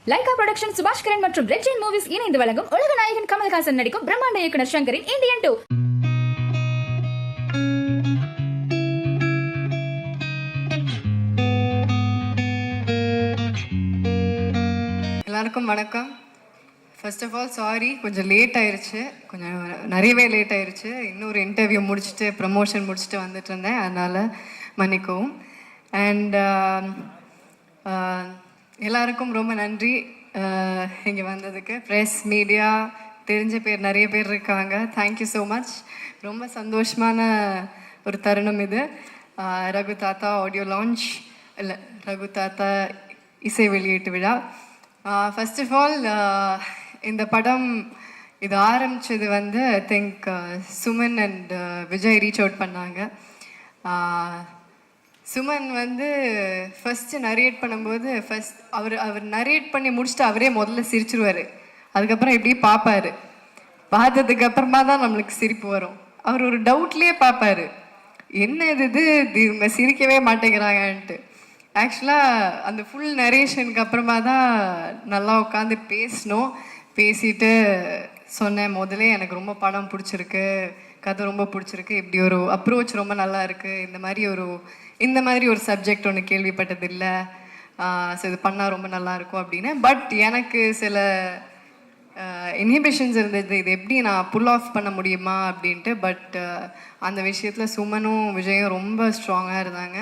Lyca production சுபாஷ் கரன் மற்றும் red Jain movies இணைந்து வழங்கும் உலக நாயகன் கமல்ஹாசன் நடிக்கும் பிரம்மாண்ட இயக்குனர் சங்கரின் இந்தியன் 2. எல்லாருக்கும் வணக்கம். ஃபர்ஸ்ட் ஆஃப் ஆல் சாரி, கொஞ்சம் லேட் ஆயிடுச்சு, கொஞ்சம் நிறையவே லேட் ஆயிடுச்சு. இன்னொரு இன்டர்வியூ முடிச்சுட்டு ப்ரமோஷன் முடிச்சுட்டு வந்துட்டு இருந்தேன், அதனால் மன்னிக்கவும். அண்ட் எல்லாருக்கும் ரொம்ப நன்றி இங்கே வந்ததுக்கு. ப்ரெஸ், மீடியா, தெரிஞ்ச பேர் நிறைய பேர் இருக்காங்க. Thank you so much. ரொம்ப சந்தோஷமான ஒரு தருணம் இது. ரகு தாத்தா ஆடியோ லான்ச், இல்லை ரகு தாத்தா இசை வெளியீட்டு விழா. ஃபர்ஸ்ட் ஆஃப் ஆல் இந்த படம் இது ஆரம்பித்தது வந்து I think Suman and Vijay reach out பண்ணாங்க. சுமன் வந்து ஃபஸ்ட்டு நரேட் பண்ணும்போது அவர் நரேட் பண்ணி முடிச்சுட்டு அவரே முதல்ல சிரிச்சிருவார். அதுக்கப்புறம் இப்படி பார்ப்பார். பார்த்ததுக்கு அப்புறமா தான் நம்மளுக்கு சிரிப்பு வரும். அவர் ஒரு டவுட்லேயே பார்ப்பார், என்ன இது இவங்க சிரிக்கவே மாட்டேங்கிறாங்கன்ட்டு. ஆக்சுவலாக அந்த ஃபுல் நரேஷனுக்கு அப்புறமா தான் நல்லா உட்காந்து பேசிட்டு சொன்னேன், முதலே எனக்கு ரொம்ப படம் பிடிச்சிருக்கு, கதை ரொம்ப பிடிச்சிருக்கு, இப்படி ஒரு அப்ரோச் ரொம்ப நல்லா இருக்குது, இந்த மாதிரி ஒரு சப்ஜெக்ட் ஒன்று கேள்விப்பட்டதில்லை, ஸோ இது பண்ணால் ரொம்ப நல்லாயிருக்கும் அப்படின்னு. பட் எனக்கு சில இன்ஹிபிஷன்ஸ் இருந்தது, இது எப்படி நான் புல் ஆஃப் பண்ண முடியுமா அப்படின்ட்டு. பட் அந்த விஷயத்தில் சுமனும் விஜயும் ரொம்ப ஸ்ட்ராங்காக இருந்தாங்க.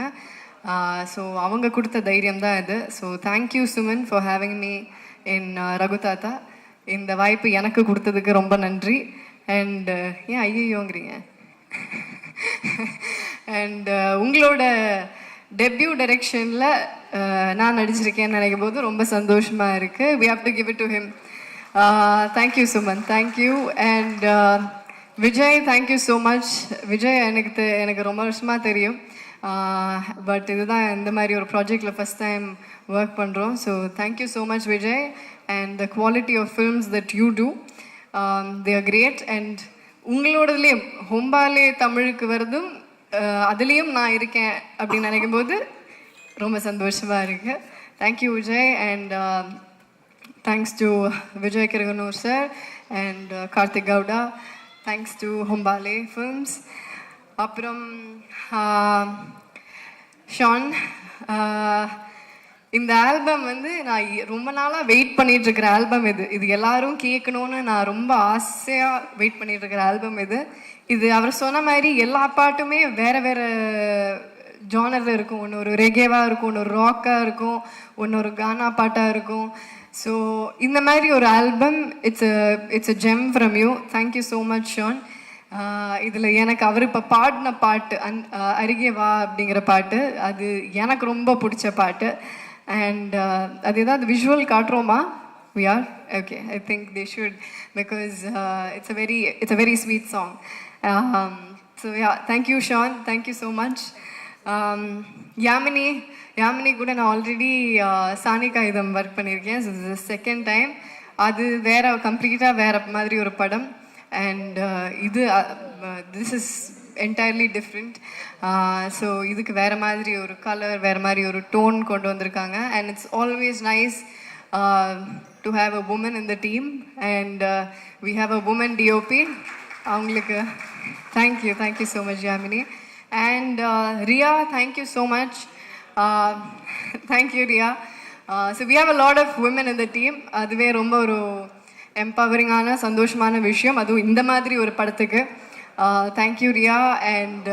ஸோ அவங்க கொடுத்த தைரியம் தான் இது. So thank you Suman for having me in Raghu தாத்தா. இந்த வாய்ப்பு எனக்கு கொடுத்ததுக்கு ரொம்ப நன்றி. அண்ட் ஏன் ஐயோங்கிறீங்க? அண்ட் உங்களோட டெபியூ டைரக்ஷனில் நான் நடிச்சிருக்கேன்னு நினைக்கும் போது ரொம்ப சந்தோஷமாக இருக்குது. We have to give it to him. Thank you Suman, thank you. And Vijay, thank you so much. Vijay எனக்கு ரொம்ப வருஷமாக தெரியும். பட் இதுதான் இந்த மாதிரி ஒரு ப்ராஜெக்டில் ஃபஸ்ட் டைம் ஒர்க் பண்ணுறோம். So thank you so much Vijay. And the quality of films that you do, they are great. And உங்களோடதுலேயும் ஹொம்பாலே தமிழுக்கு வருதும் அதுலேயும் நான் இருக்கேன் அப்படின்னு நினைக்கும் போது ரொம்ப சந்தோஷமாக இருக்குது. Thank you Vijay. And thanks to Vijay Kiragandur sir and Karthik Gowda. Thanks to Hombale films. அப்புறம் ஷான், இந்த ஆல்பம் வந்து நான் ரொம்ப நாளாக வெயிட் பண்ணிகிட்ருக்கிற ஆல்பம் இது எல்லாரும் கேட்கணுன்னு நான் ரொம்ப ஆசையாக வெயிட் பண்ணிகிட்ருக்கிற ஆல்பம் இது அவர் சொன்ன மாதிரி எல்லா பாட்டுமே வேறு வேறு ஜானரில் இருக்கும். ஒன்று ஒரு ரெகேவாக இருக்கும், ஒன்று ஒரு ராக்காக இருக்கும், ஒன்று ஒரு கானா பாட்டாக இருக்கும். ஸோ இந்த மாதிரி ஒரு album, it's a gem from you. Thank you so much Sean. இதில் எனக்கு அவர் இப்போ பாடின பாட்டு அருகே வா அப்படிங்கிற பாட்டு, அது எனக்கு ரொம்ப பிடிச்ச பாட்டு. அண்ட் அது ஏதாவது visual காட்டுறோமா? We are? Okay, I think they should, because it's a very sweet song. So yeah, thank you Sean, thank you so much. Yamini கூட நான் ஆல்ரெடி சானிகா இதம் ஒர்க் பண்ணியிருக்கேன். So this is the second time. அது கம்ப்ளீட்டாக வேறு மாதிரி ஒரு படம். And this is entirely different. So இதுக்கு வேறு மாதிரி ஒரு கலர், வேறு மாதிரி ஒரு டோன் கொண்டு வந்திருக்காங்க. And it's always nice to have a woman in the team, and we have a woman DOP. அவங்களுக்கு thank you so much Yamini. And Riya, thank you so much. Thank you Riya. So we have a lot of women in the team. அதுவே ரொம்ப ஒரு எம்பவரிங்கான சந்தோஷமான விஷயம், அதுவும் இந்த மாதிரி ஒரு படத்துக்கு. Thank you Riya. And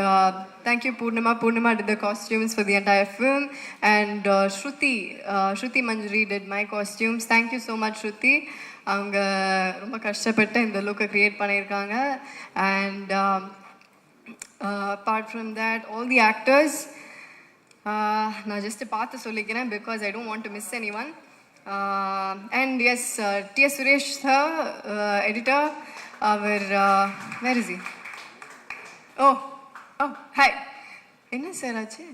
thank you Poornima did the costumes for the entire film. And Shruti Manjari did my costumes. Thank you so much Shruti. அவங்க ரொம்ப கஷ்டப்பட்டு இந்த லுக்கை க்ரியேட் பண்ணியிருக்காங்க. And apart from that, all the actors, நான் ஜஸ்ட்டு பார்த்து சொல்லிக்கிறேன் because I don't want to miss anyone. And yes, T.S. Suresh sir, editor, where is he? Oh, hi. என்ன sir ஆச்சு?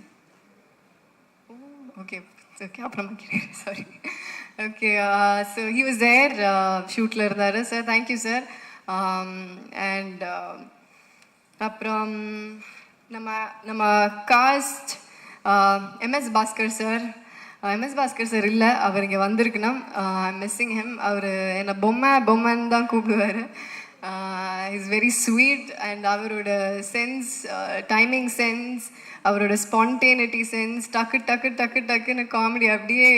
ஓகே அப்புறமா கேட்குறேன், sorry. Okay, so he was there, ஷூட்டில் இருந்தார் sir. Thank you sir. And அப்புறம் நம்ம cast MS Bhaskar sir, MS Bhaskar sir இல்லை, அவர் இங்கே வந்திருக்கணும். ஐ மிஸ்ஸிங் ஹிம். அவர் என்னை பொம்மன்னு தான் கூப்பிடுவார். இஸ் வெரி ஸ்வீட் அண்ட் அவரோட சென்ஸ், டைமிங் சென்ஸ், அவரோட ஸ்பான்டேனிட்டி சென்ஸ், டக்குன்னு காமெடி அப்படியே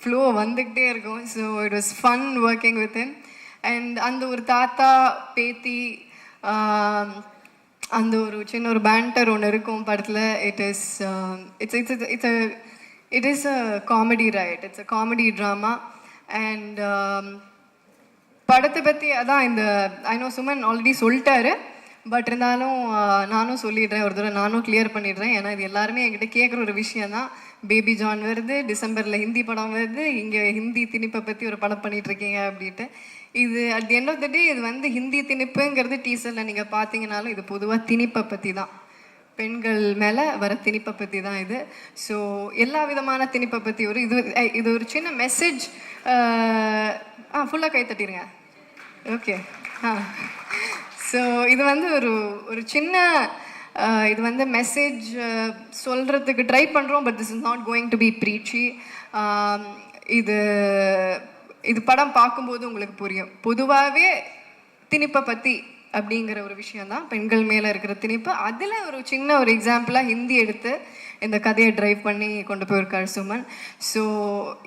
ஃப்ளோ வந்துக்கிட்டே இருக்கும். So it was fun working with him. And அந்த ஒரு தாத்தா பேத்தி அந்த ஒரு சின்ன ஒரு பேண்டர் ஒன்று இருக்கும் படத்தில். It is a comedy, right? It's a comedy drama. And படத்தை பற்றி அதான் இந்த ஐ நோ சுமன் ஆல்ரெடி சொல்லிட்டாரு, பட் இருந்தாலும் நானும் சொல்லிடுறேன், ஒரு தடவை நானும் கிளியர் பண்ணிடுறேன். ஏன்னா இது எல்லாருமே என்கிட்ட கேட்குற ஒரு விஷயந்தான். பேபி ஜான் வருது, டிசம்பரில் ஹிந்தி படம் வருது, இங்கே ஹிந்தி திணிப்பை பற்றி ஒரு படம் பண்ணிகிட்ருக்கீங்க அப்படின்ட்டு. இது at the end of the day இது வந்து ஹிந்தி திணிப்புங்கிறது டீசரில் நீங்கள் பார்த்தீங்கனாலும் இது பொதுவாக திணிப்பை பற்றி தான், பெண்கள் மேலே வர திணிப்பை பற்றி தான் இது. ஸோ எல்லா விதமான திணிப்பை பற்றி இது ஒரு சின்ன மெசேஜ். ஃபுல்லாக கை தட்டிடுங்க. ஓகே. ஸோ இது வந்து ஒரு சின்ன இது வந்து மெசேஜ் சொல்கிறதுக்கு ட்ரை பண்ணுறோம், but this is not going to be preachy. இது படம் பார்க்கும்போது உங்களுக்கு புரியும். பொதுவாகவே திணிப்பை பற்றி அப்படிங்கிற ஒரு விஷயந்தான், பெண்கள் மேலே இருக்கிற திணிப்பு. அதில் ஒரு சின்ன ஒரு எக்ஸாம்பிளாக ஹிந்தி எடுத்து இந்த கதையை ட்ரைவ் பண்ணி கொண்டு போயிருக்கார் சுமன். ஸோ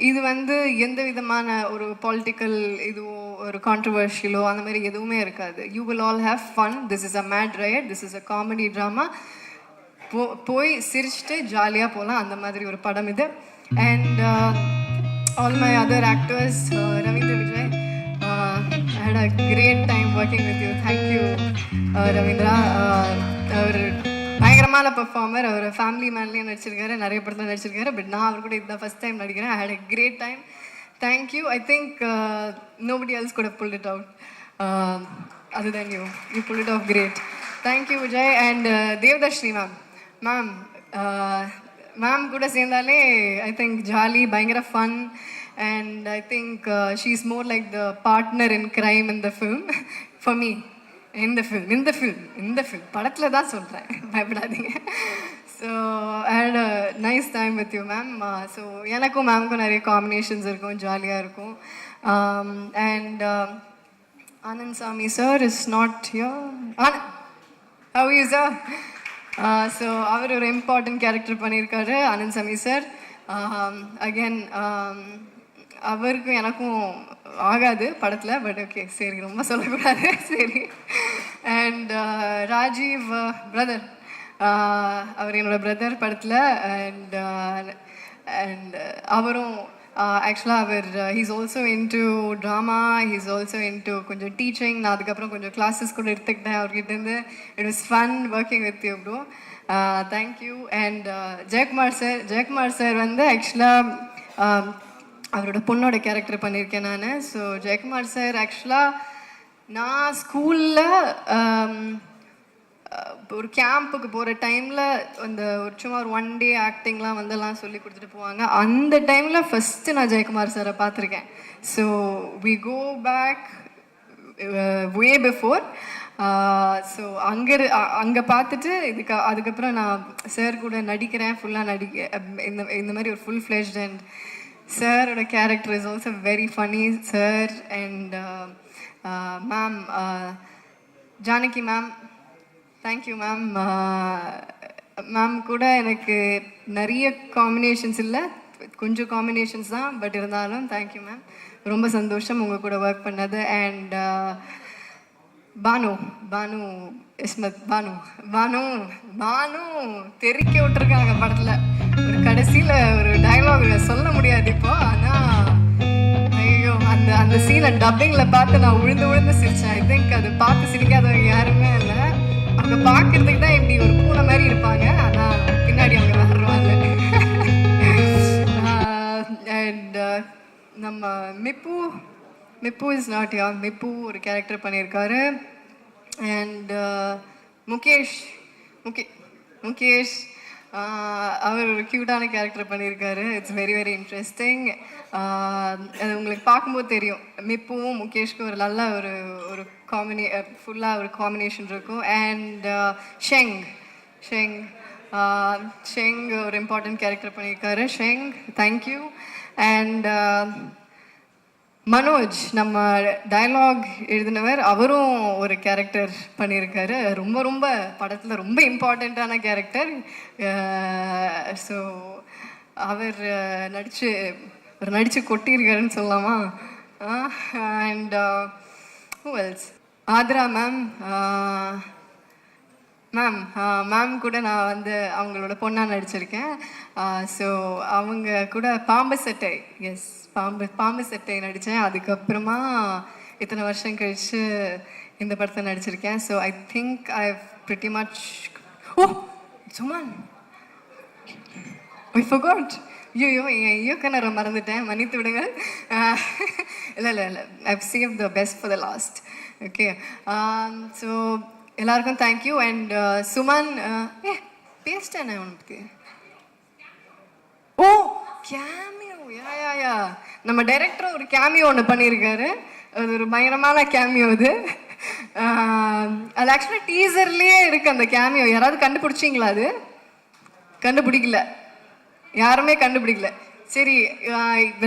இது வந்து எந்த விதமான ஒரு பொலிட்டிக்கல் இதுவோ ஒரு கான்ட்ரவர்ஷியலோ அந்த மாதிரி எதுவுமே இருக்காது. You will all have fun. This is a mad ride, this is a comedy drama. போய் சிரிச்சுட்டு ஜாலியாக போகலாம், அந்த மாதிரி ஒரு படம் இது. And all my other actors, Ravindra Vijay, I had a great time working with you. Thank you, Ravindra. அவர் பயங்கரமான பெர்ஃபார்மர். அவர் ஃபேமிலி மேன்லேயும் நடிச்சிருக்காரு, நிறைய படத்தில் நடிச்சிருக்காரு. பட் நான் அவர் கூட இதுதான் ஃபஸ்ட் டைம் நடிக்கிறேன். I had a great time. Thank you. I think nobody else could have pulled it out other than you. You pulled it off great. Thank you, Vijay. And Devdashni ma'am கூட சேர்ந்தாலே I think jolly, பயங்கர fun. And I think she's more like the partner in crime in the film for me. In the film படத்தில் தான் சொல்கிறேன், பயப்படாதீங்க. So I had a nice time with you ma'am. So எனக்கும் மேமுக்கும் நிறைய combinations இருக்கும், ஜாலியாக இருக்கும். And Anand Sami sir is not here. How is sir? So அவர் ஒரு இம்பார்ட்டன்ட் கேரக்டர் பண்ணியிருக்காரு, ஆனந்த் சாமி சார். அகெயின் அவருக்கும் எனக்கும் ஆகாது படத்தில், பட் ஓகே சரி, ரொம்ப சொல்லக்கூடாது, சரி. அண்ட் ராஜீவ் பிரதர், அவர் என்னோடய பிரதர் படத்தில். அண்ட் அவரும் ஆக்சுவலாக அவர் he's also into drama, he's also into கொஞ்சம் டீச்சிங். நான் அதுக்கப்புறம் கொஞ்சம் கிளாஸஸ் கூட எடுத்துக்கிட்டேன் அவர்கிட்டேருந்து. It was fun working with you bro. Thank you. And Jayakumar sir வந்து ஆக்சுவலாக அவரோட பொண்ணோட கேரக்டர் பண்ணியிருக்கேன் நான். ஸோ ஜெயக்குமார் சார் ஆக்சுவலாக நான் ஸ்கூலில் ஒரு கேம்புக்கு போகிற டைமில் அந்த ஒரு சும்மா ஒரு 1 day ஆக்டிங்லாம் வந்தெல்லாம் சொல்லி கொடுத்துட்டு போவாங்க. அந்த டைமில் ஃபஸ்ட்டு நான் ஜெயக்குமார் சாரை பார்த்துருக்கேன். So we go back way before. So அங்கே பார்த்துட்டு அதுக்கப்புறம் நான் சார் கூட நடிக்கிறேன், ஃபுல்லாக இந்த மாதிரி ஒரு ஃபுல் ஃப்ளெஷ்ட். அண்ட் சாரோட character is also very funny sir. And ma'am Janaki ma'am, thank you ma'am. Ma'am கூட எனக்கு நிறைய காம்பினேஷன்ஸ் இல்லை, கொஞ்சம் காம்பினேஷன்ஸ் தான், பட் இருந்தாலும் தேங்க்யூ மேம். ரொம்ப சந்தோஷம் உங்கள் கூட ஒர்க் பண்ணது. அண்ட் பானு இஸ்மத், பானு தெறிக்க விட்டுருக்காங்க படத்தில். ஒரு கடைசியில் ஒரு டைலாக் சொல்ல முடியாது இப்போ, ஆனால் ஐயோ அந்த சீனை டப்பிங்கில் பார்த்து நான் விழுந்து சிரித்தேன். ஐ திங்க் அது பார்த்து சிரிக்காதவங்க யாருமே இல்லை. அவங்க பார்க்கறதுக்கு தான் இப்படி ஒரு பூனை மாதிரி இருப்பாங்க, ஆனால் பின்னாடி அவங்க வர்றாங்க. அண்ட் நம்ம மிப்பு இஸ் நாட் யா, மிப்பு ஒரு கேரக்டர் பண்ணியிருக்காரு. அண்ட் முகேஷ் அவர் ஒரு க்யூட்டான கேரக்டர் பண்ணியிருக்காரு. It's very very interesting. அது உங்களுக்கு பார்க்கும்போது தெரியும், மிப்புவும் முகேஷ்க்கும் ஒரு நல்ல ஒரு ஃபுல்லாக ஒரு காம்பினேஷன் இருக்கும். அண்ட் ஷெங் ஷெங் ஒரு இம்பார்ட்டன்ட் கேரக்டர் பண்ணியிருக்காரு. Sheng, thank you. அண்ட் மனோஜ், நம்ம டயலாக் எழுதினவர், அவரும் ஒரு கேரக்டர் பண்ணியிருக்காரு. ரொம்ப ரொம்ப படத்தில் ரொம்ப இம்பார்ட்டண்ட்டான கேரக்டர். ஸோ அவர் நடித்து கொட்டியிருக்காருன்னு சொல்லலாமா? And who else, Aathra ma'am. Ma'am கூட நான் வந்து அவங்களோட பொண்ணாக நடிச்சிருக்கேன். ஸோ அவங்க கூட பாம்பு சட்டை, எஸ், பாம்பு சட்டை நடித்தேன். அதுக்கப்புறமா இத்தனை வருஷம் கழித்து இந்த படத்தை நடிச்சிருக்கேன். So I think I pretty much. Oh Suman, I forgot. ஐயோ, என் இயக்குனரை மறந்துட்டேன், மன்னித்து விடுங்க. இல்லை, I've save the best for the last. Okay, so எல்லாருக்கும் தேங்க்யூ. அண்ட் சுமன், பேசிட்டேன் உனக்கு. ஓ, கேமியோ, யா நம்ம டைரக்டர் ஒரு கேமியோ ஒன்று பண்ணியிருக்காரு. அது ஒரு பயங்கரமான கேமியோ. அது ஆக்சுவலாக டீசர்லேயே இருக்குது அந்த கேமியோ. யாராவது கண்டுபிடிச்சிங்களா? அது கண்டுபிடிக்கல, யாருமே கண்டுபிடிக்கல. சரி,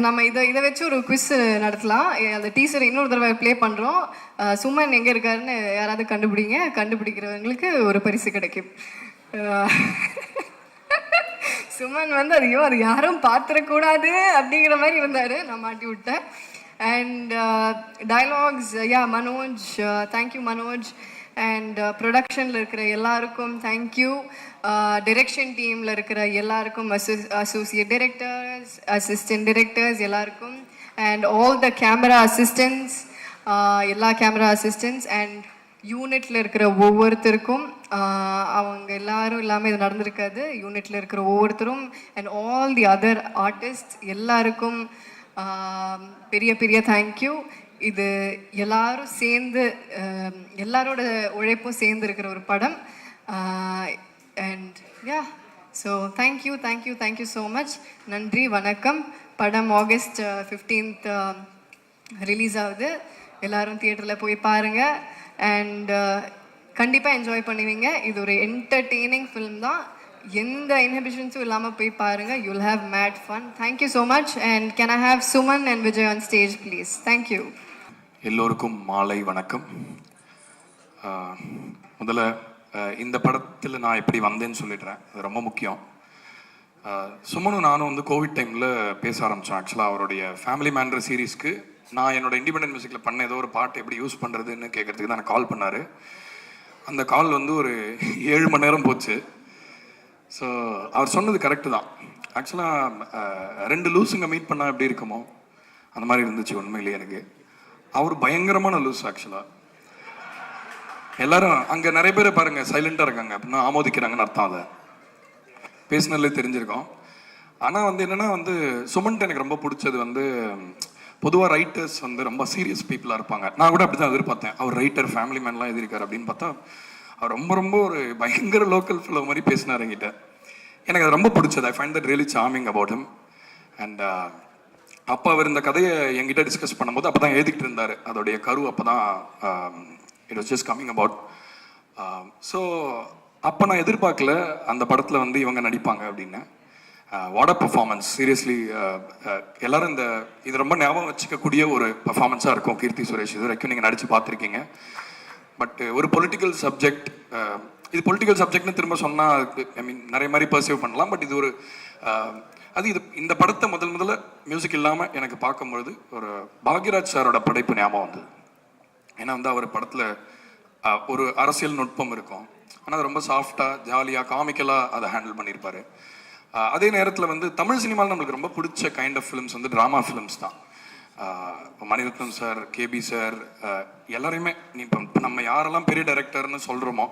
நம்ம இதை வச்சு ஒரு குவிஸ் நடத்தலாம். அந்த டீசரை இன்னொரு தடவை ப்ளே பண்ணுறோம். சுமன் எங்கே இருக்காருன்னு யாராவது கண்டுபிடிங்க. கண்டுபிடிக்கிறவங்களுக்கு ஒரு பரிசு கிடைக்கும். சுமன் வந்து அது யாரும் பார்த்துடக்கூடாது அப்படிங்கிற மாதிரி இருந்தார். நான் மாட்டி விட்டேன். And dialogues, Manoj, thank you Manoj. And ப்ரொடக்ஷனில் இருக்கிற எல்லாருக்கும் தேங்க்யூ. டிரெக்ஷன் டீமில் இருக்கிற எல்லாருக்கும், அசோசியேட் டைரக்டர்ஸ், அசிஸ்டன்ட் டைரக்டர்ஸ் எல்லாருக்கும், and all the camera assistants, எல்லா கேமரா அசிஸ்டன்ட்ஸ், அண்ட் யூனிட்டில் இருக்கிற ஒவ்வொருத்தருக்கும். அவங்க எல்லாரும் இல்லாமல் இது நடந்திருக்காது. யூனிட்டில் இருக்கிற ஒவ்வொருத்தரும் and all the other artist எல்லாருக்கும் பெரிய பெரிய தேங்க்யூ. இது எல்லாரும் சேர்ந்து, எல்லாரோட உழைப்பும் சேர்ந்து இருக்கிற ஒரு படம். And so thank you so much. நன்றி, வணக்கம். படம் August 15th ரிலீஸ் ஆகுது. எல்லாரும் தியேட்டரில் போய் பாருங்கள். அண்ட் கண்டிப்பாக என்ஜாய் பண்ணுவீங்க. இது ஒரு என்டர்டெய்னிங் ஃபிலிம் தான். எந்த இன்ஹிபிஷன்ஸும் இல்லாமல் போய் பாருங்கள். You'll have mat fun. Thank you so much. And can I have Suman and Vijay on stage please? Thank you. எல்லோருக்கும் மாலை வணக்கம். முதல்ல இந்த படத்தில் நான் எப்படி வந்தேன்னு சொல்லிடுறேன், அது ரொம்ப முக்கியம். சுமனும் நானும் வந்து கோவிட் டைமில் பேச ஆரம்பித்தோம். ஆக்சுவலாக அவருடைய ஃபேமிலி மேன்ற சீரீஸ்க்கு நான் என்னோட இண்டிபெண்டன்ட் மியூசிக்கில் பண்ண ஏதோ ஒரு பாட்டு எப்படி யூஸ் பண்ணுறதுன்னு கேட்குறதுக்கு தான் கால் பண்ணார். அந்த கால் வந்து ஒரு 7 மணி நேரம் போச்சு. ஸோ அவர் சொன்னது கரெக்டு தான். ஆக்சுவலாக 2 லூஸுங்க மீட் பண்ணால் எப்படி இருக்குமோ அந்த மாதிரி இருந்துச்சு உண்மையிலேயே எனக்கு. அவர் பயங்கரமான லூஸ். ஆக்சுவலாக எல்லாரும் அங்கே நிறைய பேர் பாருங்கள் சைலண்டாக இருக்காங்க அப்படின்னா ஆமோதிக்கிறாங்கன்னு அர்த்தம். அதை பேசினதுலேயே தெரிஞ்சிருக்கோம். ஆனால் வந்து என்னென்னா வந்து சுமன்ட்டு எனக்கு ரொம்ப பிடிச்சது வந்து பொதுவாக ரைட்டர்ஸ் வந்து ரொம்ப சீரியஸ் பீப்புளாக இருப்பாங்க. நான் கூட அப்படி தான் எதிர்பார்த்தேன். அவர் ரைட்டர், ஃபேமிலி மேன்லாம் எழுதியிருக்காரு அப்படின்னு பார்த்தா அவர் ரொம்ப ஒரு பயங்கர லோக்கல் ஃபிலோ மாதிரி பேசினார் என்கிட்ட. எனக்கு அது ரொம்ப பிடிச்சது. I find that really charming about him. And அப்போ அவர் இந்த கதையை என்கிட்ட டிஸ்கஸ் பண்ணும்போது அப்போ தான் எழுதிக்கிட்டு இருந்தார். அதோடைய கரு அப்போ தான் it was just coming about. So அப்போ நான் எதிர்பார்க்கல அந்த படத்தில் வந்து இவங்க நடிப்பாங்க அப்படின்னு. What a performance, seriously. எல்லாரும் இது ரொம்ப ஞாபகம் வச்சுக்கக்கூடிய ஒரு பர்ஃபார்மன்ஸாக இருக்கும். கீர்த்தி சுரேஷ் இது வரைக்கும் நீங்கள் நடித்து பார்த்துருக்கீங்க. பட் ஒரு பொலிட்டிக்கல் சப்ஜெக்ட், இது பொலிட்டிக்கல் சப்ஜெக்ட்னு திரும்ப சொன்னால் ஐ மீன் நிறைய மாதிரி பர்சீவ் பண்ணலாம். பட் இது ஒரு இந்த படத்தை முதல்ல மியூசிக் இல்லாமல் எனக்கு பார்க்கும்பொழுது ஒரு பாக்யராஜ் சாரோட படைப்பு ஞாபகம் வந்தது. ஏன்னா வந்து அவர் படத்தில் ஒரு அரசியல் நுட்பம் இருக்கும். ஆனால் அது ரொம்ப சாஃப்டாக, ஜாலியாக, காமிக்கலாக அதை ஹேண்டில் பண்ணியிருப்பார். அதே நேரத்தில் வந்து தமிழ் சினிமாவில் நம்மளுக்கு ரொம்ப பிடிச்ச கைண்ட் ஆஃப் ஃபிலிம்ஸ் வந்து ட்ராமா ஃபிலிம்ஸ் தான். மணிரத்னம் சார், கேபி சார், எல்லாரையுமே இப்போ நம்ம யாரெல்லாம் பெரிய டைரக்டர்னு சொல்கிறோமோ,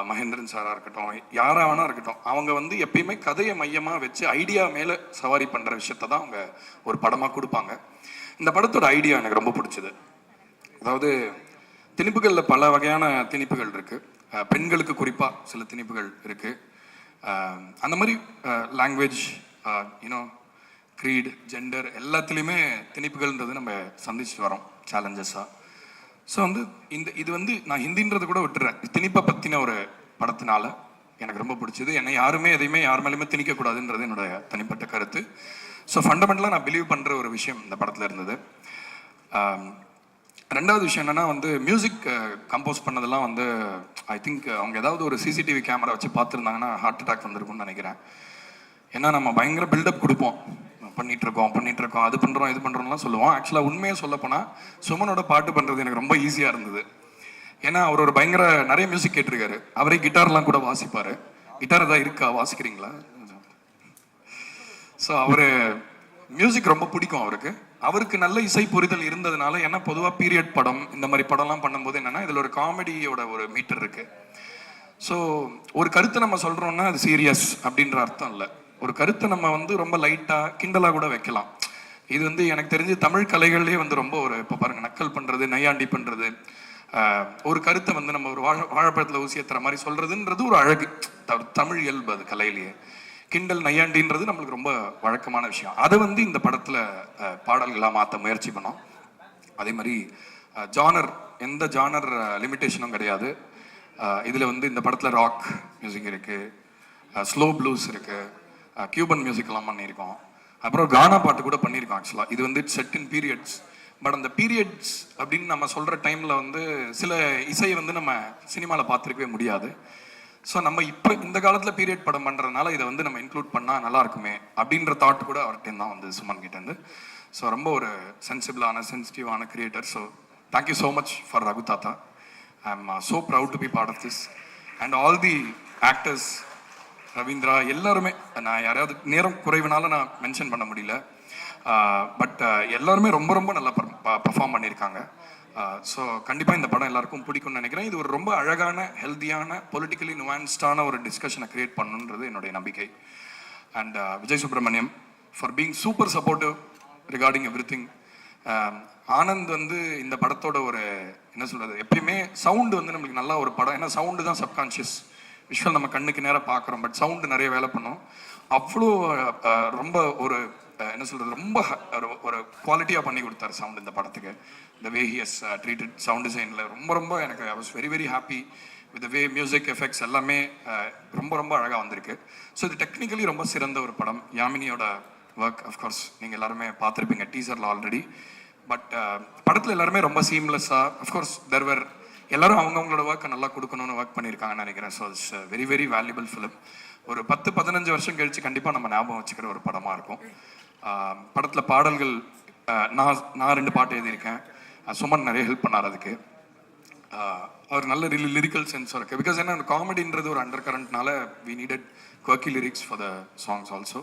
மகேந்திரன் சாராக இருக்கட்டும், யாராக வேணா இருக்கட்டும், அவங்க வந்து எப்பயுமே கதையை மையமாக வச்சு ஐடியா மேலே சவாரி பண்ணுற விஷயத்த தான் அவங்க ஒரு படமாக கொடுப்பாங்க. இந்த படத்தோட ஐடியா எனக்கு ரொம்ப பிடிச்சது. அதாவது திணிப்புகளில் பல வகையான திணிப்புகள் இருக்குது. பெண்களுக்கு குறிப்பாக சில திணிப்புகள் இருக்குது. அந்த மாதிரி லாங்குவேஜ், யூனோ, க்ரீட், ஜெண்டர் எல்லாத்துலேயுமே திணிப்புகள்ன்றது நம்ம சந்திச்சுட்டு வரோம் சேலஞ்சஸாக. ஸோ வந்து இது வந்து நான் ஹிந்தின்றது கூட விட்டுறேன். திணிப்பை பற்றின ஒரு படத்தினால எனக்கு ரொம்ப பிடிச்சது. என்னை யாருமே எதையுமே யார் மேலேயுமே திணிக்கக்கூடாதுன்றது என்னுடைய தனிப்பட்ட கருத்து. ஸோ ஃபண்டமெண்டலாக நான் பிலீவ் பண்ணுற ஒரு விஷயம் இந்த படத்தில் இருந்தது. ரெண்டாவது விஷயம் என்னென்னா வந்து மியூசிக் கம்போஸ் பண்ணதெல்லாம் வந்து ஐ திங்க் அவங்க ஏதாவது ஒரு சிசிடிவி கேமரா வச்சு பார்த்துருந்தாங்கன்னா ஹார்ட் அட்டாக் வந்திருக்கும்னு நினைக்கிறேன். ஏன்னா நம்ம பயங்கர பில்டப் கொடுப்போம், பண்ணிகிட்ருக்கோம் அது பண்ணுறோம் இது பண்ணுறோம்லாம் சொல்லுவோம். ஆக்சுவலாக உண்மையை சொல்லப்போனால் சுமனோட பாட்டு பண்ணுறது எனக்கு ரொம்ப ஈஸியாக இருந்தது. ஏன்னா அவர் ஒரு பயங்கர நிறைய மியூசிக் கேட்டிருக்காரு. அவரே கிட்டார்லாம் கூட வாசிப்பார். கிட்டார் தான் இருக்கா, வாசிக்கிறீங்களா? ஸோ அவர் மியூசிக் ரொம்ப பிடிக்கும் அவருக்கு நல்ல இசை புரிதல் இருந்ததுனால. ஏன்னா பொதுவாக பீரியட் படம் இந்த மாதிரி படம்லாம் பண்ணும்போது என்னென்னா இதில் ஒரு காமெடியோட ஒரு மீட்டர் இருக்குது. ஸோ ஒரு கருத்தை நம்ம சொல்கிறோன்னா அது சீரியஸ் அப்படின்ற அர்த்தம் இல்லை. ஒரு கருத்தை நம்ம வந்து ரொம்ப லைட்டாக கிண்டலாக கூட வைக்கலாம். இது வந்து எனக்கு தெரிஞ்சு தமிழ் கலைகள்லேயே வந்து ரொம்ப ஒரு இப்போ பாருங்கள் நக்கல் பண்ணுறது, நையாண்டி பண்ணுறது, ஒரு கருத்தை வந்து நம்ம ஒரு வாழைப்பழத்தில் ஊசி ஏற்றுற மாதிரி சொல்கிறதுன்றது ஒரு அழகு, தமிழ் இயல்பு. அது கலையிலேயே கிண்டல் நையாண்டின்றது நம்மளுக்கு ரொம்ப வழக்கமான விஷயம். அதை வந்து இந்த படத்தில் பாடல்களாக மாற்ற முயற்சி பண்ணோம். அதே மாதிரி ஜானர், எந்த ஜானர் லிமிட்டேஷனும் கிடையாது. இதில் வந்து இந்த படத்தில் ராக் மியூசிக் இருக்குது, ஸ்லோ ப்ளூஸ் இருக்குது, கியூபன் மியூசிக்லாம் பண்ணியிருக்கோம். அப்புறம் கானா பாட்டு கூட பண்ணியிருக்கோம். ஆக்சுவலாக இது வந்து செட் இன் பீரியட்ஸ். பட் அந்த பீரியட்ஸ் அப்படின்னு நம்ம சொல்கிற டைமில் வந்து சில இசையை வந்து நம்ம சினிமாவில் பார்த்துருக்கவே முடியாது. ஸோ நம்ம இப்போ இந்த காலத்தில் பீரியட் படம் பண்ணுறதுனால இதை வந்து நம்ம இன்க்ளூட் பண்ணால் நல்லா இருக்குமே அப்படின்ற தாட் கூட அவர்கிட்ட தான் வந்து சுமன் கிட்டேருந்து. ஸோ ரொம்ப ஒரு சென்சிட்டிவான creator. So thank you so much for Raghu Thatha. I am so proud to be part of this and all the actors, Ravindra, எல்லாருமே. நான் யாராவது நேரம் குறைவுனால நான் மென்ஷன் பண்ண முடியல. பட் எல்லாருமே ரொம்ப ரொம்ப நல்லா பர்ஃபார்ம் பண்ணியிருக்காங்க. ஸோ கண்டிப்பாக இந்த படம் எல்லாருக்கும் பிடிக்கும்னு நினைக்கிறேன். இது ஒரு ரொம்ப அழகான, ஹெல்த்தியான, பொலிட்டிக்கலி நுவான்ஸ்டான ஒரு டிஸ்கஷனை கிரியேட் பண்ணணுன்றது என்னுடைய நம்பிக்கை. And Vijay Subramaniam for being super supportive regarding every thing. Anand வந்து இந்த படத்தோட ஒரு என்ன சொல்கிறது, எப்பயுமே சவுண்டு வந்து நம்மளுக்கு நல்லா ஒரு படம். ஏன்னா சவுண்டு தான் சப்கான்ஷியஸ், விஷுவல் நம்ம கண்ணுக்கு நேராக பார்க்குறோம். பட் சவுண்டு நிறைய வேலை பண்ணோம். அவ்வளோ ரொம்ப ஒரு என்ன சொல்கிறது, ரொம்ப ஒரு குவாலிட்டியாக பண்ணி கொடுத்தாரு சவுண்ட் இந்த படத்துக்கு. The way he has treated sound டிசைனில் ரொம்ப எனக்கு I was very happy with the way music effects எல்லாமே ரொம்ப அழகாக வந்திருக்கு. ஸோ இது டெக்னிக்கலி ரொம்ப சிறந்த ஒரு படம். யாமினியோட ஒர்க் அஃப்கோர்ஸ் நீங்கள் எல்லாருமே பார்த்துருப்பீங்க டீசரில் ஆல்ரெடி. பட் படத்தில் எல்லாருமே ரொம்ப சீம்லெஸ்ஸாக, அஃப்கோர்ஸ் தெர்வர் எல்லாரும் அவங்கவுங்களோட ஒர்க்கை நல்லா கொடுக்கணும்னு ஒர்க் பண்ணியிருக்காங்கன்னு நினைக்கிறேன். So it's very valuable film. ஒரு 10-15 வருஷம் கழித்து கண்டிப்பாக நம்ம ஞாபகம் வச்சுக்கிற ஒரு படமாக இருக்கும். படத்தில் பாடல்கள் நான் 2 பாட்டு எழுதியிருக்கேன். சுமன் நிறைய ஹெல்ப் பண்ணார் அதுக்கு. அவர் நல்ல லிரிக்கல் சென்ஸ் இருக்குது. பிகாஸ் என்ன காமெடின்றது ஒரு அண்டர் கரண்ட்னால we needed quirky lyrics for the songs also.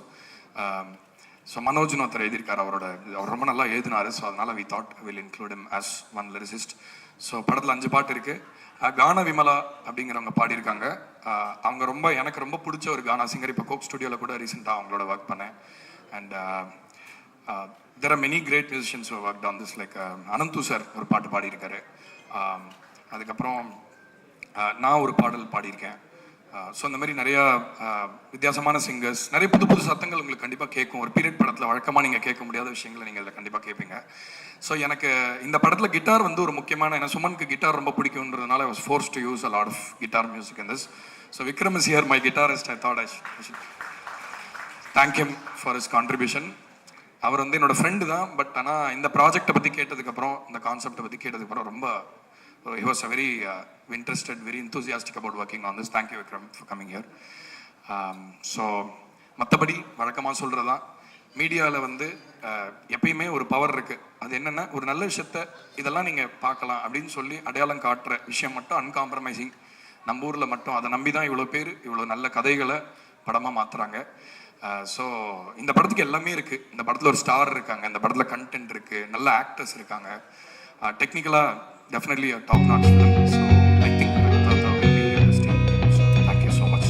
So மனோஜ்னு ஒருத்தர் எழுதியிருக்கார். அவர் ரொம்ப நல்லா எழுதினார். ஸோ அதனால் we thought we'll include him as one lyricist. So படத்தில் 5 பாட்டு இருக்குது. கானா விமலா அப்படிங்கிறவங்க பாடியிருக்காங்க. அவங்க எனக்கு ரொம்ப பிடிச்ச ஒரு கானா சிங்கர். இப்போ கோக் ஸ்டுடியோவில் கூட ரீசெண்டாக அவங்களோட ஒர்க் பண்ணேன். And there are many great musicians who have worked on this, like Ananthu sir ஒரு பாட்டு பாடியிருக்காரு. அதுக்கப்புறம் நான் ஒரு பாடல் பாடியிருக்கேன். ஸோ இந்த மாதிரி நிறையா வித்தியாசமான சிங்கர்ஸ், நிறைய புது சத்தங்கள் உங்களுக்கு கண்டிப்பாக கேட்கும். ஒரு பீரியட் படத்தில் வழக்கமாக நீங்கள் கேட்க முடியாத விஷயங்களை நீங்கள் இதில் கண்டிப்பாக கேட்பீங்க. ஸோ எனக்கு இந்த படத்தில் கிட்டார் வந்து ஒரு முக்கியமான, ஏன்னா சுமனுக்கு கிட்டார் ரொம்ப பிடிக்கும்ன்றதுனால I was forced to use a lot of guitar music in this. So Vikram is here, my guitarist. I thought I should thank him for his contribution. அவர் வந்து என்னோட ஃப்ரெண்டு தான். பட் ஆனால் இந்த ப்ராஜெக்டை பற்றி கேட்டதுக்கப்புறம், இந்த கான்செப்டை பற்றி கேட்டதுக்கப்புறம் ரொம்ப he was a very interested, very enthusiastic about working on this. Thank you Vikram for coming here. So மற்றபடி வழக்கமாக சொல்கிறது தான், மீடியாவில் வந்து எப்பயுமே ஒரு பவர் இருக்குது. அது என்னென்னா ஒரு நல்ல விஷயத்த இதெல்லாம் நீங்கள் பார்க்கலாம் அப்படின்னு சொல்லி அடையாளம் காட்டுற விஷயம் மட்டும் அன்காம்ப்ரமைசிங். நம்ம ஊரில் மட்டும் அதை நம்பி தான் இவ்வளோ பேர் இவ்வளோ நல்ல கதைகளை படமாக மாற்றுறாங்க. ஸோ இந்த படத்துக்கு எல்லாமே இருக்குது. இந்த படத்தில் ஒரு ஸ்டார் இருக்காங்க, இந்த படத்தில் கண்டென்ட் இருக்குது, நல்ல ஆக்டர்ஸ் இருக்காங்க, டெக்னிக்கலாக definitely a top notch film. So I think that will be interesting. So thank you so much.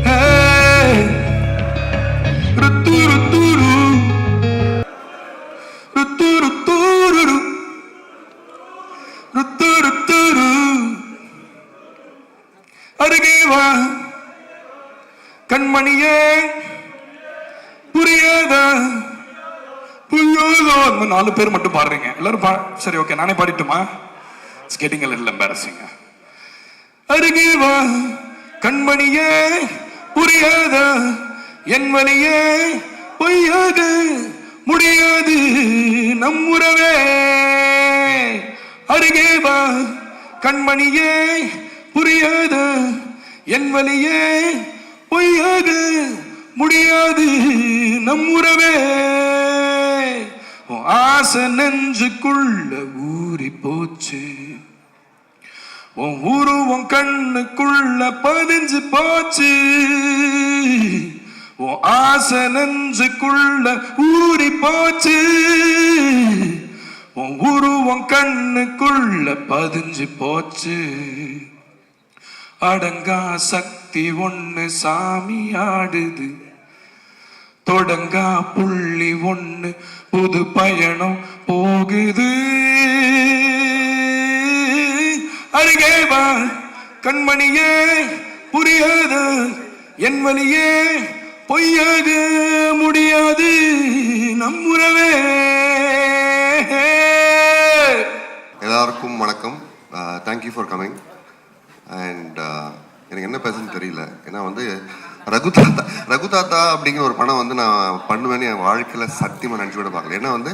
Hey ruturu turu ruturu turu ruturu turu அருகேவா கண்மணியே புரியாதா புரியாதோ. 4 பேர் மட்டும் பாடுறீங்க எல்லாரும். சரி ஓகே, நானே பாடிட்டுமா? It's getting a little embarrassing. அருகேவா கண்மணியே புரியாத என் வழியே பொய்யாக முடியாது நம் உறவே அருகே வா கண்மணியே புரியாத என் வழியே பொய்யாக முடியாது நம் உறவே ஆசை நெஞ்சுக்குள்ள ஊறி போச்சு உன் உருவம் கண்ணுக்குள்ள பதிஞ்சு போச்சு உன் ஆசை நெஞ்சுக்குள்ள ஊறி போச்சு உன் உருவம் கண்ணுக்குள்ள பதிஞ்சு போச்சு அடங்கா சக்தி ஒண்ணு சாமி ஆடுது தொடங்கா புள்ளி ஒண்ணு புது பயணம் போகுது அருகே வா கண்மணியே புரியாத என் வழியே பொய்யாக முடியாது நம் உறவே. எல்லாருக்கும் வணக்கம். Thank you for coming. அண்ட் எனக்கு என்ன பேசுன்னு தெரியல. ஏன்னா வந்து ரகுதாத்தா அப்படிங்கிற ஒரு படம் வந்து நான் பண்ணுவேன்னு என் வாழ்க்கையில் சத்தியமாக நினச்சி விட பார்க்கல. ஏன்னா வந்து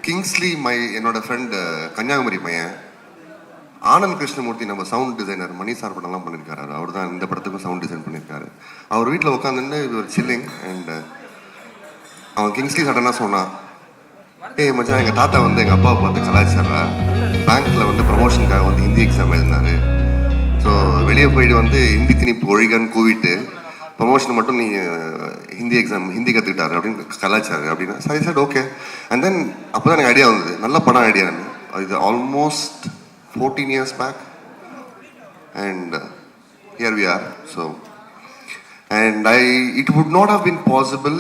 கிங்ஸ்லி என்னோட ஃப்ரெண்டு கன்னியாகுமரி பையன் ஆனந்த் கிருஷ்ணமூர்த்தி, நம்ம சவுண்ட் டிசைனர் மணி சார் படம்லாம் பண்ணியிருக்காரு. அவர் தான் இந்த படத்துக்கும் சவுண்ட் டிசைன் பண்ணியிருக்காரு. அவர் வீட்டில் உட்காந்துன்னு ஒரு சில்லிங் அண்ட் அவன் கிங்ஸ்லி சடனாக சொன்னான், ஏய் மச்சான், எங்கள் தாத்தா வந்து எங்கள் அப்பாவை பார்த்து கலாச்சாரா பேங்க்கில் வந்து ப்ரமோஷனுக்காக வந்து ஹிந்தி எக்ஸாம் எழுதினாரு. ஸோ வெளியே போயிட்டு வந்து ஹிந்தி திணிப்பு ஒழிகான்னு கூவிட்டு ப்ரமோஷன் மட்டும் நீ ஹிந்தி கற்றுக்கிட்டாரு அப்படின்னு கலாச்சாரு அப்படின்னா சரி சார் ஓகே. அண்ட் தென் அப்போ தான் எனக்கு ஐடியா வந்தது, நல்ல படம் ஐடியா. இது almost 14 years back and here we are. So and it would not have been possible.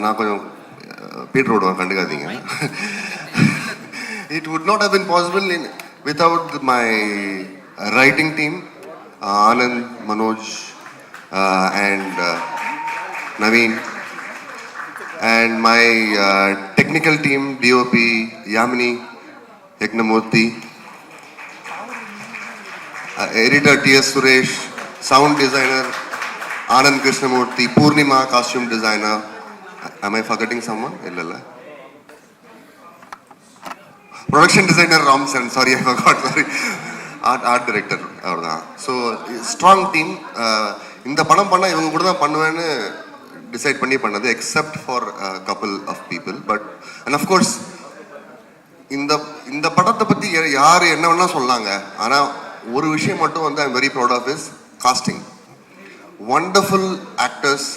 நான் கொஞ்சம் பீட்டர் ரோடு கண்டுக்காதீங்க. It would not have been possible without my writing team, Anand, Manoj and Naveen, and my technical team, DOP Yamini Eknamurthy, editor T.S. Suresh, sound designer Anand Krishnamurthy, Purnima costume designer. Am I forgetting someone? Illa. Production designer Ramsan, sorry I forgot, sorry. Art director அவர்தான். So strong team. இந்த படம் பண்ணால் இவங்க கூட தான் பண்ணுவேன்னு decide பண்ணது, except for couple of people. But and of course இந்த படத்தை பற்றி யார் என்ன வேணா சொல்லாங்க, ஆனால் ஒரு விஷயம் மட்டும் வந்து I'm very proud of is casting. Wonderful actors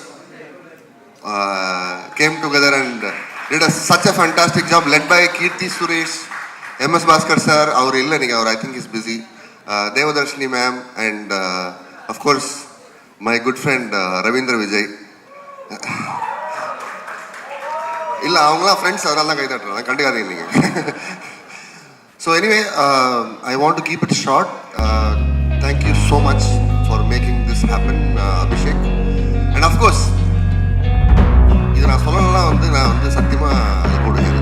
came together and did such a fantastic job, led by Kirti Suresh, MS Bhaskar sir, அவர் இல்லை நீங்கள், அவர் I think is busy, Devadarshini ma'am, and of course my good friend Ravindra Vijay. இல்லை அவங்களாம் friends, அதனால தான் கை தட்டுறாங்க, கண்டுக்காதீங்க நீங்கள். So anyway, I want to keep it short. Thank you so much for making this happen, Abhishek. And of course, இதை நான் சொல்லலாம் வந்து நான் வந்து சத்தியமாக அது போடுவேன்.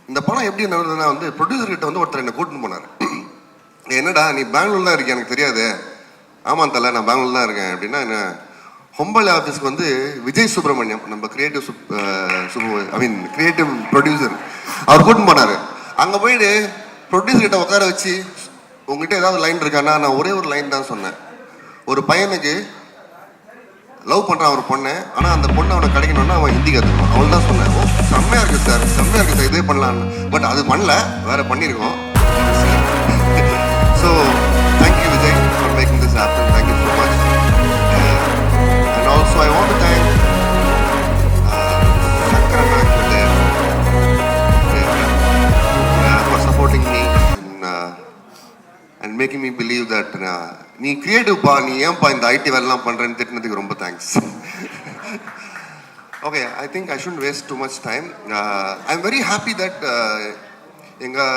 இந்த படம் எப்படி நடந்ததுன்னா வந்து ப்ரொடியூசர்கிட்ட வந்து ஒருத்தர் என்னை கூட்டின்னு போனார். என்னடா நீ பெங்களூர்லாம் இருக்கேன், எனக்கு தெரியாது. ஆமாம் தலை, நான் பெங்களூர் தான் இருக்கேன் அப்படின்னா என்ன, ஹொம்பளை ஆஃபீஸ்க்கு வந்து விஜய் சுப்ரமணியம், நம்ம கிரியேட்டிவ் ப்ரொடியூசர், அவர் கூட்டின்னு போனார். அங்கே போயிட்டு ப்ரொடியூசர்கிட்ட உட்கார வச்சு, உங்ககிட்ட ஏதாவது லைன் இருக்கான்னா, நான் ஒரே ஒரு லைன் தான் சொன்னேன். ஒரு பையனுக்கு லவ் பண்ணுறான் ஒரு பொண்ணு, ஆனால் அந்த பொண்ணு அவனை கிடைக்கணும்னா அவன் ஹிந்தி கற்றுக்கணும், அவள் தான் சொன்னேன். ஓ செம்மையாக இருக்குது சார், செம்மையாக இருக்குது சார், இதே பண்ணலான்னு. பட் அது பண்ணல, வேறு பண்ணியிருக்கோம். So thank you Vijay for making this happen. Thank you so much. And also I want to thank சங்கரண்ணா for supporting me and making me believe that நீ கிரியேட்டிவ்ப்பா, நீ ஏன்பா இந்த ஐடி வேலைலாம் பண்ணுறேன்னு திட்டினதுக்கு ரொம்ப thanks. Okay, I think I should waste too much time. I am very happy that எங்கள்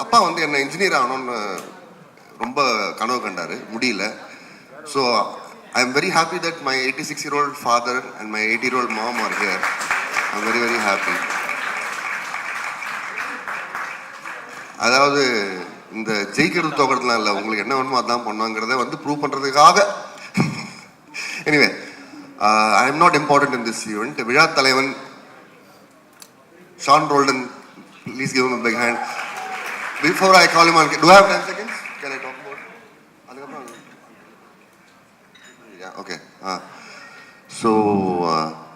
அப்பா வந்து என்னை இன்ஜினியர் ஆகணும்னு ரொம்ப கனவு கண்டார், முடியல. So I am very happy that my 86-year-old father and my 80-year-old mom are here. I am very very happy. அதாவது இந்த ஜெயிக்கிறது தோக்கிறதுலாம் இல்லை, உங்களுக்கு என்ன வேணுமோ அதான் பண்ணுவாங்கிறத வந்து ப்ரூவ் பண்ணுறதுக்காக. Anyway I am not important in this event. விழா தலைவன் Sean Roldan, please give him a big hand. Before I call him on, do I have 10 seconds? Can I talk about? அதுக்கப்புறம் yeah, okay. So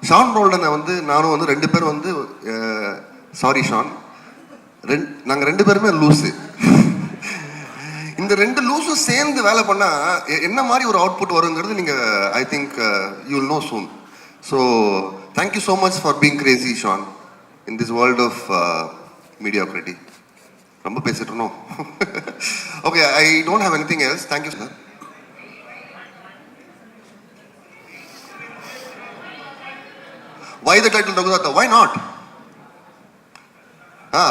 ஷான் ரோல்டனை வந்து நானும் வந்து 2 பேரும் வந்து sorry Shawn, நாங்கள் 2 பேருமே லூஸு. இந்த 2 லூஸும் சேர்ந்து வேலை பண்ணால் என்ன மாதிரி ஒரு அவுட்புட் வருங்கிறது நீங்கள் I think you will know soon. So thank you so much for being crazy Sean in this world of mediocrity. ரொம்ப பேசிட்டோம். Okay, I don't have anything else. Thank you, sir. Why the title Raghutata? Why not?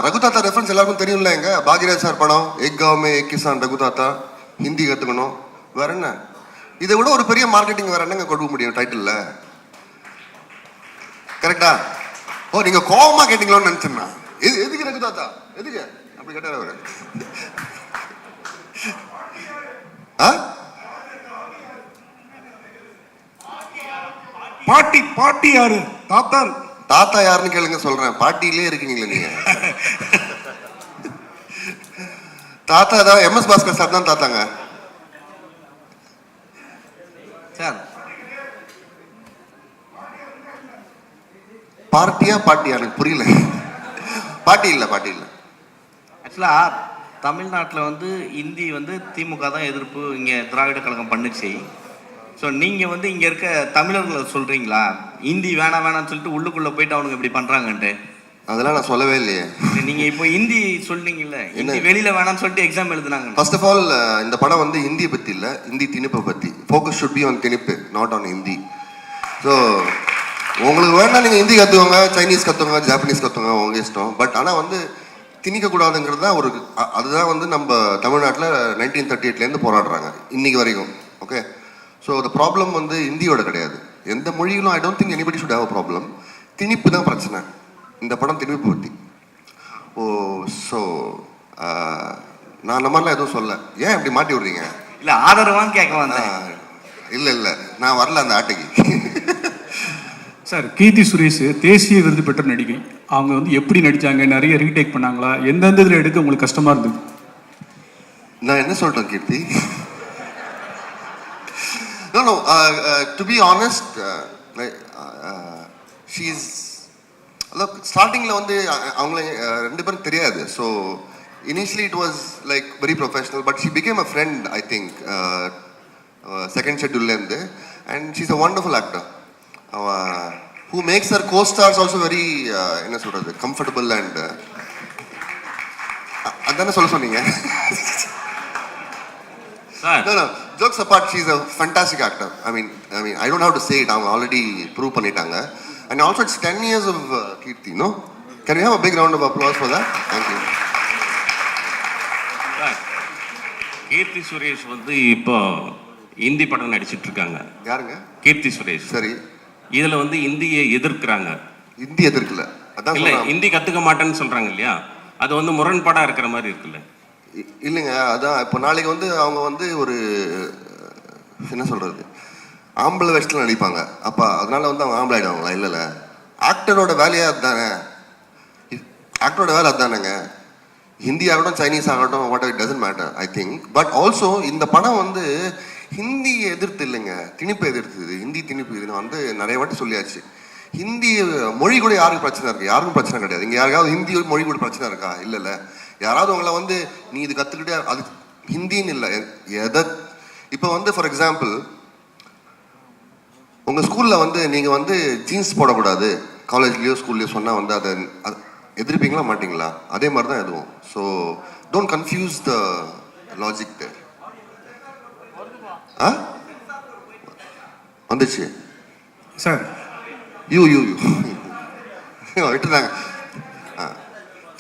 Raghuthatha reference எல்லாருக்கும் தெரியும்ல. எங்க Bhagyaraj sir படம் egg காவ் மே egg Kisan Raghuthatha, Hindi கற்றுக்கணும், வேற என்ன? இதை விட ஒரு பெரிய மார்க்கெட்டிங் வேற என்னங்க கொடுக்க முடியும் டைட்டில்ல? கரெக்டா? ஓ, நீங்க கோபமா கேட்டீங்களோன்னு நினைச்சேன்னா எதுக்கு ரகுதாத்தா எதுக்கு அப்படி கேட்டார் அவரு. பாட்டி பாட்டி யாரு? தாத்தா தாத்தா யாருன்னு கேளுங்க சொல்றேன். பாட்டிலே இருக்கீங்களே நீங்க. தாத்தா தான் எம்எஸ் பாஸ்கர் சார் தான் தாத்தாங்க சார். பார்ட்டியா பாட்டியா எனக்கு புரியல. பாட்டி இல்லை பாட்டி இல்லை. ஆக்சுவலாக தமிழ்நாட்டில் வந்து இந்தி வந்து திமுக தான் எதிர்ப்பு இங்கே திராவிட கழகம் பண்ணுச்சு. ஸோ நீங்கள் வந்து இங்கே இருக்க தமிழர்களை சொல்கிறீங்களா இந்தி வேணாம் வேணாம்னு சொல்லிட்டு உள்ளுக்குள்ளே போயிட்டு அவனுங்க இப்படி பண்ணுறாங்கன்ட்டு? அதெல்லாம் நான் சொல்லவே இல்லையே. நீங்கள் இப்போ ஹிந்தி சொல்றீங்கல்ல, ஹிந்தி வெளியில் வேணாம்னு சொல்லிட்டு எக்ஸாம் எழுதுனாங்க. ஃபர்ஸ்ட் ஆஃப் ஆல் இந்த படம் வந்து ஹிந்தியை பற்றி இல்லை, ஹிந்தி திணிப்பை பற்றி. ஃபோக்கஸ் ஷுட் பி ஆன் திணிப்பு, நாட் ஆன் ஹிந்தி. ஸோ உங்களுக்கு வேணா நீங்கள் ஹிந்தி கற்றுக்கோங்க, சைனீஸ் கற்றுக்கோங்க, ஜாப்பனீஸ் கற்றுக்கோங்க, உங்கள் இஷ்டம். பட் ஆனால் வந்து திணிக்கக்கூடாதுங்கிறது தான் ஒரு அதுதான் வந்து நம்ம தமிழ்நாட்டில் 1938லேருந்து போராடுறாங்க இன்னைக்கு வரைக்கும். ஓகே, ஸோ த ப்ராப்ளம் வந்து ஹிந்தியோட கிடையாது. எந்த மொழியிலும் I don't think anybody should have a problem. திணிப்பு தான் பிரச்சனை. இந்த படம் திணிப்பு பற்றி. ஓ, ஸோ நான் அந்த மாதிரிலாம் எதுவும் சொல்ல. ஏன் இப்படி மாட்டி விடுறீங்க? இல்லை ஆதரவான்னு கேட்க வந்தேன். இல்லை இல்லை, நான் வரல அந்த ஆட்டைக்கு. சார், கீர்த்தி சுரேஷ் தேசிய விருது பெற்ற நடிகை. அவங்க வந்து எப்படி நடிச்சாங்க? நிறைய ரீடேக் பண்ணாங்களா? எந்தெந்த இதில் எடுக்க உங்களுக்கு கஷ்டமா இருந்தது? நான் என்ன சொல்றேன் கீர்த்தி? No, no. To be honest, she's. Look, startingல வந்து அவங்கள 2 பேரும் தெரியாது. So initially it was like very professional, but she became a friend, I think, second schedule இருந்து. And she's a wonderful actor. Who makes her co-stars also very என்ன சொல்றது, comfortable and அதானே சொல்ல சொன்னீங்க? No, no. Jokes apart, she's a fantastic actor. I mean, I don't have to say it. I'm already prove பண்ணிட்டாங்க. And also, it's 10 years of Kirti, no? Can we have a big round of applause for that? Thank you. Keerthy Suresh வந்து இப்போ இந்தி படம் நடிச்சிட்டு இருக்காங்க. யாருங்க? கீர்த்தி சுரேஷ். சரி. இதுல வந்து இந்தியை எதிர்க்கிறாங்க. இந்தி எதிர்க்கல, அதான் இல்ல, ஹிந்தி கத்துக்க மாட்டேன்னு சொல்றாங்க இல்லையா? அது வந்து முரண்பாடா இருக்கிற மாதிரி இருக்குல்ல? இல்லைங்க, அதான் இப்போ நாளைக்கு வந்து அவங்க வந்து ஒரு என்ன சொல்றது, ஆம்பளை வேஷத்தில் நடிப்பாங்க. அப்போ அதனால வந்து அவங்க ஆம்பளை ஆயிடுவாங்களா? இல்லைல்ல, ஆக்டரோட வேலையே அதுதானே. ஆக்டரோட வேலை அதுதானேங்க. ஹிந்தி ஆகட்டும், சைனீஸ் ஆகட்டும், what it doesn't matter I think. But also இந்த படம் வந்து ஹிந்தி எதிர்த்து இல்லைங்க, திணிப்பு எதிர்த்து. ஹிந்தி திணிப்பு இது வந்து நிறைய வாட்டி சொல்லியாச்சு. ஹிந்தி மொழி கூட யாருக்கு பிரச்சனை இருக்கு? யாருக்கும் பிரச்சனை கிடையாது. இங்கே யாருக்காவது ஹிந்தி மொழி கூட பிரச்சனை இருக்கா? இல்லைல்ல. யாராவது உங்களை வந்து நீ இது கற்றுக்கிட்டே, அது ஹிந்தின்னு இல்லை எதை. இப்போ வந்து ஃபார் எக்ஸாம்பிள், உங்கள் ஸ்கூலில் வந்து நீங்கள் வந்து ஜீன்ஸ் போடக்கூடாது காலேஜ்லேயோ ஸ்கூல்லையோ சொன்னால் வந்து அதை எதிர்ப்பீங்களா மாட்டிங்களா? அதே மாதிரி தான் எதுவும். So don't confuse the logic there. வந்துச்சு சார். யூ யூ யூ விட்டுதாங்க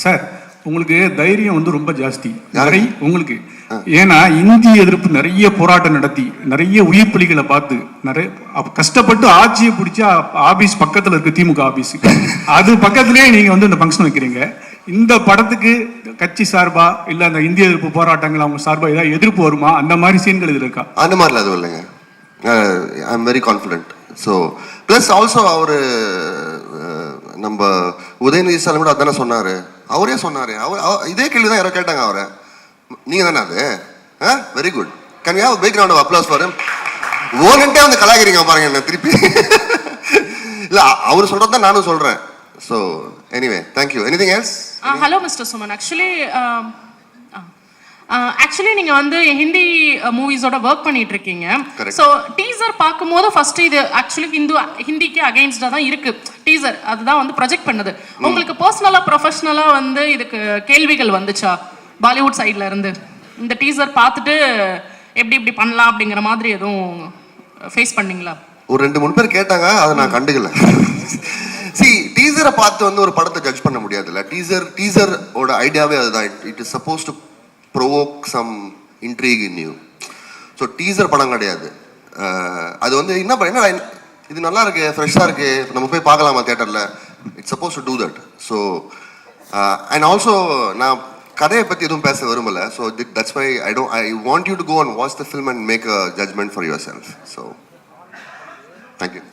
சார், உங்களுக்கு தைரியம் வந்து ரொம்ப ஜாஸ்தி உங்களுக்கு. ஏன்னா இந்தி எதிர்ப்பு நிறைய போராட்டம் நடத்தி நிறைய உயிர் பலிகளை பார்த்து நிறைய கஷ்டப்பட்டு ஆட்சியை பிடிச்சி ஆபீஸ் பக்கத்துல இருக்கு, திமுக ஆபீஸ், அது பக்கத்திலேயே நீங்க வந்து இந்த ஃபங்க்ஷன் வைக்கிறீங்க. இந்த படத்துக்கு கட்சி சார்பா இல்ல அந்த இந்திய எதிர்ப்பு போராட்டங்கள் அவங்க சார்பா ஏதாவது எதிர்ப்பு வருமா, அந்த மாதிரி சீன்கள் இதுல இருக்கா? அந்த மாதிரிலாம் எதுவும் இல்லைங்க. I am very confident. So plus also அவர் நம்ம உதயநிதி ஸ்டாலின் கூட அதானே சொன்னார். அவரே சொன்னார். இதே கேள்வி தான் யாரோ கேட்டாங்க அவரை. நீங்கள் தானே அது? Very good. Can you have big round of applause for him? ஓலண்டே வந்து கலாய்க்கிறீங்க பாருங்க என்ன திருப்பி. இல்லை அவர் சொல்கிறது தான் நானும் சொல்கிறேன். So anyway thank you. Anything else? Hello mister Suman. Actually நீங்க வந்து ஹிந்தி மூவிஸோட ஒர்க் பண்ணிட்டு இருக்கீங்க. ஸோ டீசர் பார்க்கும்போது ஃபர்ஸ்ட் இது ஆக்சுவலி ஹிந்திக்கு அகைன்ஸ்டா தான் இருக்கு டீசர். அதுதான் வந்து ப்ரொஜெக்ட் பண்ணுது. உங்களுக்கு பர்சனலா ப்ரொஃபஷனலா வந்து இதுக்கு கேள்விகள் வந்துச்சா பாலிவுட் சைட்ல இருந்து? இந்த டீசர் பார்த்துட்டு எப்படி பண்ணலாம் அப்படிங்கிற மாதிரி எதுவும் ஃபேஸ் பண்ணீங்களா? ஒரு 2-3 பேர் கேட்டாங்க, அதை நான் கண்டுக்கல. டீசரை பார்த்து வந்து ஒரு படத்தை ஜட்ஜ் பண்ண முடியாதுல்ல. டீசரோட ஐடியாவே அதுதான். It is suppose to provoke some intrigue in you. So teaser படம் கிடையாது அது. வந்து என்ன இது நல்லா இருக்கு, ஃப்ரெஷ்ஷாக இருக்கு, நம்ம போய் பார்க்கலாமா தியேட்டரில்? It's suppose to do that. So and also நான் கதையை பற்றி எதுவும் பேச விரும்பலை. So that's why I want you to go and watch the film and make a judgement for yourself. So thank you.